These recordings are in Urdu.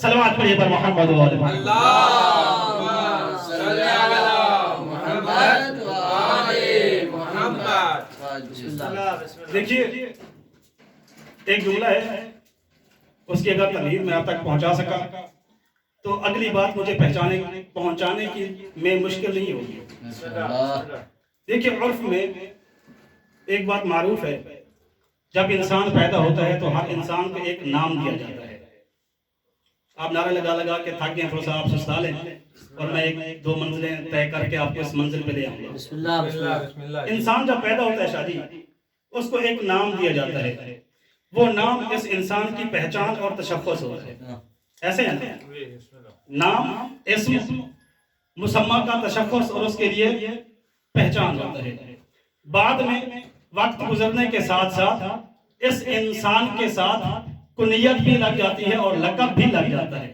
صلوات پڑھیے پر محمد و آل محمد۔ اللہم صلی علی محمد و آل محمد۔ دیکھیے ایک جملہ ہے، اس کی اگر تحریر میں آپ تک پہنچا سکا تو اگلی بات مجھے پہنچانے کی میں مشکل نہیں ہوگی۔ دیکھیے عرف میں ایک بات معروف ہے، جب انسان پیدا ہوتا ہے تو ہر انسان کو ایک نام دیا جاتا ہے۔ آپ نعرہ لگا کے تھک گئے، تھوڑا سا آپ سستا لیں اور میں ایک دو منزلیں طے کر کے آپ کو اس منزل پہ لے آؤں گا۔ بسم اللہ۔ انسان جب پیدا ہوتا ہے شادی، اس کو ایک نام دیا جاتا ہے، وہ نام اس انسان کی پہچان اور تشخص ہوتا ہے۔ ایسے ہیں نا؟ نام اسم مسمى کا تشخص اور اس کے لیے پہچان ہوتا ہے۔ بعد میں وقت گزرنے کے ساتھ ساتھ اس انسان کے ساتھ کنیت بھی لگ جاتی ہے اور لقب بھی لگ جاتا ہے۔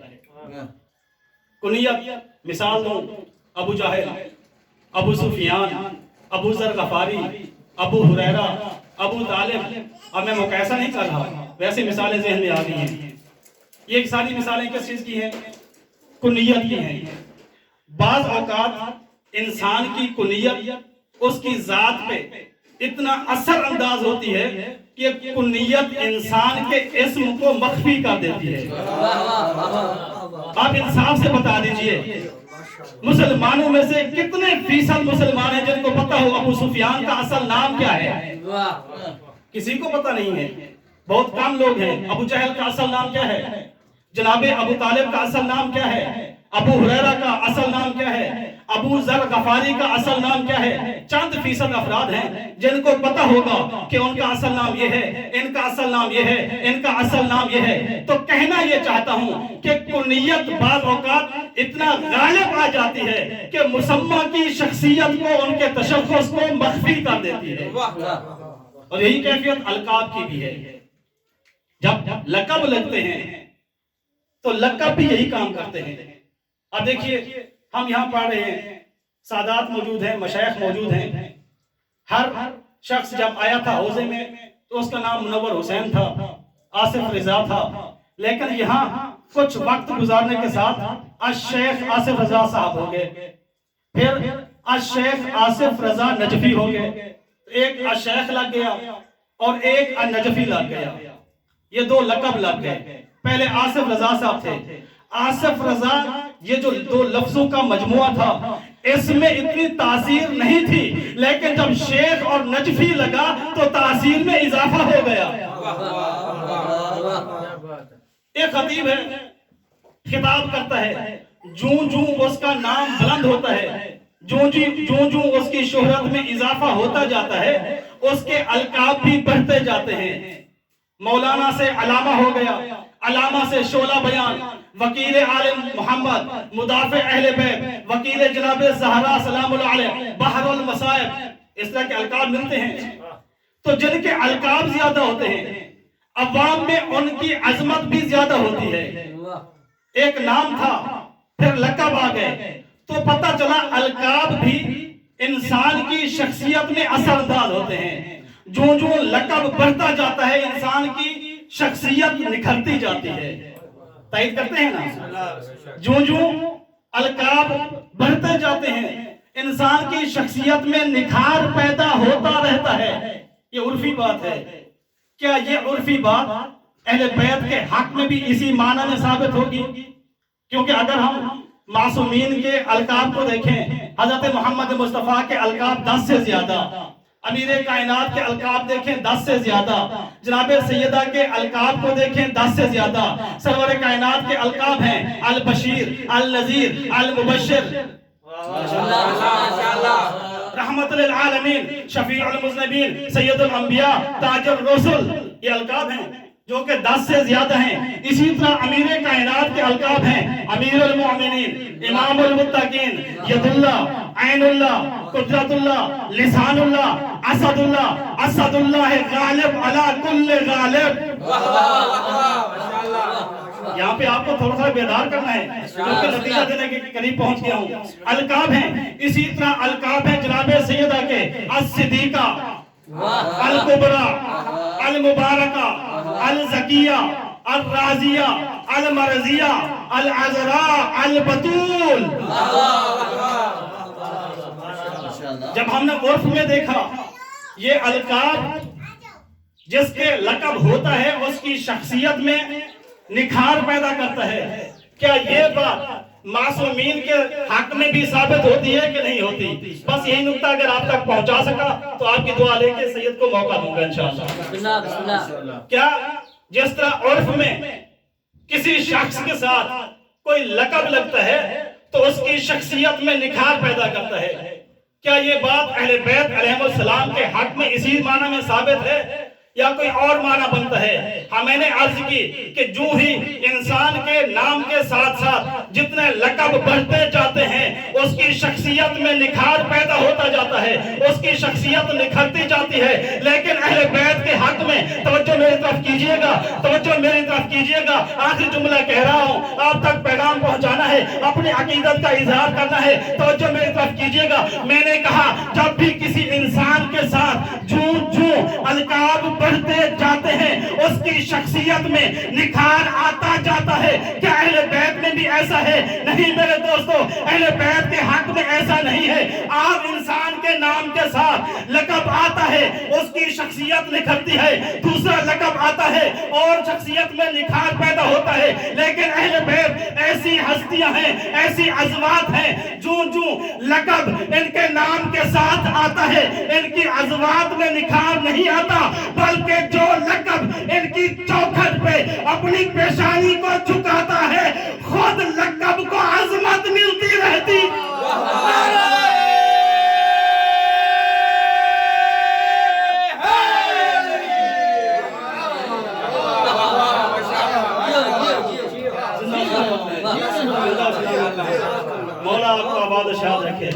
کنیت مثال دوں، ابو جہل، ابو سفیان، ابو ذر غفاری، ابو ہریرہ، ابو طالب۔ اب میں مقایسہ نہیں کر رہا، ویسے مثالیں ذہن میں آ گئی ہیں۔ یہ ساری مثالیں کس چیز کی ہیں؟ کنیت کی ہیں۔ بعض اوقات انسان کی کنیت اس کی ذات پہ اتنا اثر انداز ہوتی ہے کہ کنیت انسان کے اسم کو مخفی کر دیتی ہے۔ آپ انصاف سے بتا دیجئے، مسلمانوں میں سے کتنے فیصد مسلمان ہیں جن کو پتہ ہو ابو سفیان کا اصل نام کیا ہے؟ کسی کو پتہ نہیں ہے، بہت کم لوگ ہیں۔ ابو جہل کا اصل نام کیا ہے؟ جناب ابو طالب کا اصل نام کیا ہے؟ ابو ہریرہ کا اصل نام کیا ہے؟ ابو ذر غفاری کا اصل نام کیا ہے؟ چند فیصد افراد ہیں جن کو پتہ ہوگا کہ ان کا اصل نام یہ ہے، ان کا اصل نام یہ ہے، ان کا اصل نام یہ ہے۔ تو کہنا یہ چاہتا ہوں کہ کنیت بعض اوقات اتنا غالب آ جاتی ہے کہ مسمى کی شخصیت کو، ان کے تشخص کو مخفی کر دیتی ہے۔ اور یہی کیفیت القاب کی بھی ہے۔ جب لقب لگتے ہیں تو لقب بھی یہی کام کرتے ہیں۔ اب دیکھیے ہم یہاں پڑھ رہے ہیں، سادات موجود ہیں، مشائخ موجود ہیں۔ ہر شخص جب آیا تھا حوزے میں تو اس کا نام منور حسین تھا، آصف رضا تھا، لیکن یہاں کچھ وقت گزارنے کے ساتھ الشیخ آصف رضا صاحب ہو گئے، پھر الشیخ آصف رضا نجفی ہو گئے۔ ایک الشیخ لگ گیا اور ایک النجفی لگ گیا، یہ دو لقب لگ گئے۔ پہلے آصف رضا صاحب تھے۔ آصف رضا یہ جو دو لفظوں کا مجموعہ تھا، اس میں اتنی تاثیر نہیں تھی، لیکن جب شیخ اور نجفی لگا تو تاثیر میں اضافہ ہو گیا۔ ایک خطیب ہے، خطاب کرتا ہے، جوں جوں اس کا نام بلند ہوتا ہے، جوں جوں اس کی شہرت میں اضافہ ہوتا جاتا ہے، اس کے القاب بھی بڑھتے جاتے ہیں۔ مولانا سے علامہ ہو گیا، علامہ سے شعلہ بیان، وکیل عالم محمد، مدافع اہل بیت، وکیل جناب زہرا سلام اللہ علیہ، بحر المصائب، اس طرح کے القاب ملتے ہیں۔ تو جن کے القاب زیادہ ہوتے ہیں، عوام میں ان کی عظمت بھی زیادہ ہوتی ہے۔ ایک نام تھا، پھر لقب آ گئے، تو پتہ چلا القاب بھی انسان کی شخصیت میں اثر انداز ہوتے ہیں۔ جو لقب بڑھتا جاتا ہے، انسان کی شخصیت نکھرتی جاتی ہے۔ تائید کرتے ہیں نا؟ جو القاب بڑھتے جاتے ہیں، انسان کی شخصیت میں نکھار پیدا ہوتا رہتا ہے۔ یہ عرفی بات ہے۔ کیا یہ عرفی بات اہل بیت کے حق میں بھی اسی معنی میں ثابت ہوگی؟ کیونکہ اگر ہم معصومین کے القاب کو دیکھیں، حضرت محمد مصطفیٰ کے القاب 10 سے زیادہ، امیر کائنات کے القاب دیکھیں 10 سے زیادہ، جناب سیدہ کے القاب کو دیکھیں 10 سے زیادہ، سرور کائنات کے القاب ہیں البشیر، النذیر، المبشر، رحمت للعالمین، شفیع المذنبین، سید الانبیاء، تاج الرسل، یہ القاب ہیں جو کہ 10 سے زیادہ ہیں۔ اسی طرح امیر کائنات کے القاب ہیں امیر المؤمنین، امام المتقین، ید اللہ، عین اللہ، قدرت اللہ، لسان اللہ، اسد اللہ، اسد اللہ غالب علی کل غالب۔ یہاں پہ آپ کو تھوڑا سا بیدار کرنا ہے کیونکہ نتیجہ دینے کے قریب پہنچ گیا ہوں۔ القاب ہیں، اسی طرح القاب ہیں جناب سیدہ کے الصدیقہ، الکبریٰ، المبارکہ، الزکیہ، الرازیہ، المرضیہ، العذراء، البتول۔ جب ہم نے عرف میں دیکھا یہ القاب جس کے لقب ہوتا ہے اس کی شخصیت میں نکھار پیدا کرتا ہے، کیا یہ بات معصومین کے حق میں بھی ثابت ہوتی ہے کہ نہیں ہوتی؟ بس یہی نکتہ اگر آپ تک پہنچا سکا تو آپ کی دعا لے کے سید کو موقع دوں گا انشاءاللہ۔ کیا جس طرح عرف میں کسی شخص کے ساتھ کوئی لقب لگتا ہے تو اس کی شخصیت میں نکھار پیدا کرتا ہے، کیا یہ بات اہل بیت علیہ السلام کے حق میں اسی معنی میں ثابت ہے یا کوئی اور معنی بنتا ہے؟ میں نے عرض کی کہ جو ہی انسان کے نام کے ساتھ ساتھ جتنے لقب بڑھتے جاتے ہیں اس کی شخصیت میں نکھار پیدا ہوتا جاتا ہے، اس کی شخصیت نکھرتی جاتی ہے۔ لیکن اہل بیت کے حق میں توجہ میری طرف کیجئے گا، توجہ میری طرف کیجئے گا، آخری جملہ کہہ رہا ہوں، آپ تک پیغام پہنچانا ہے، اپنی عقیدت کا اظہار کرنا ہے، توجہ میری طرف کیجئے گا۔ میں نے کہا جب بھی کسی انسان کے ساتھ القاب بڑھتے جاتے ہیں اس کی شخصیت میں نکھار آتا جاتا ہے۔ کیا اہل بیت میں بھی ایسا ہے؟ نہیں میرے دوستو، اہل بیت کے حق میں ایسا نہیں ہے۔ آپ انسان کے نام کے ساتھ لقب آتا ہے اس کی شخصیت نکھرتی ہے، دوسرا لقب آتا ہے اور شخصیت میں نکھار پیدا ہوتا ہے۔ لیکن اہل بیت ایسی ہستیاں ہیں، ایسی عظمات ہیں، جو لقب ان کے نام کے ساتھ آتا ہے ان کی عظمات میں نکھار نہیں آتا، بلکہ جو لقب ان کی چوکھٹ پہ اپنی پیشانی کو جھکاتا ہے خود لقب کو عظمت ملتی رہتی۔ مولا آپ کو آباد و شاد رکھے۔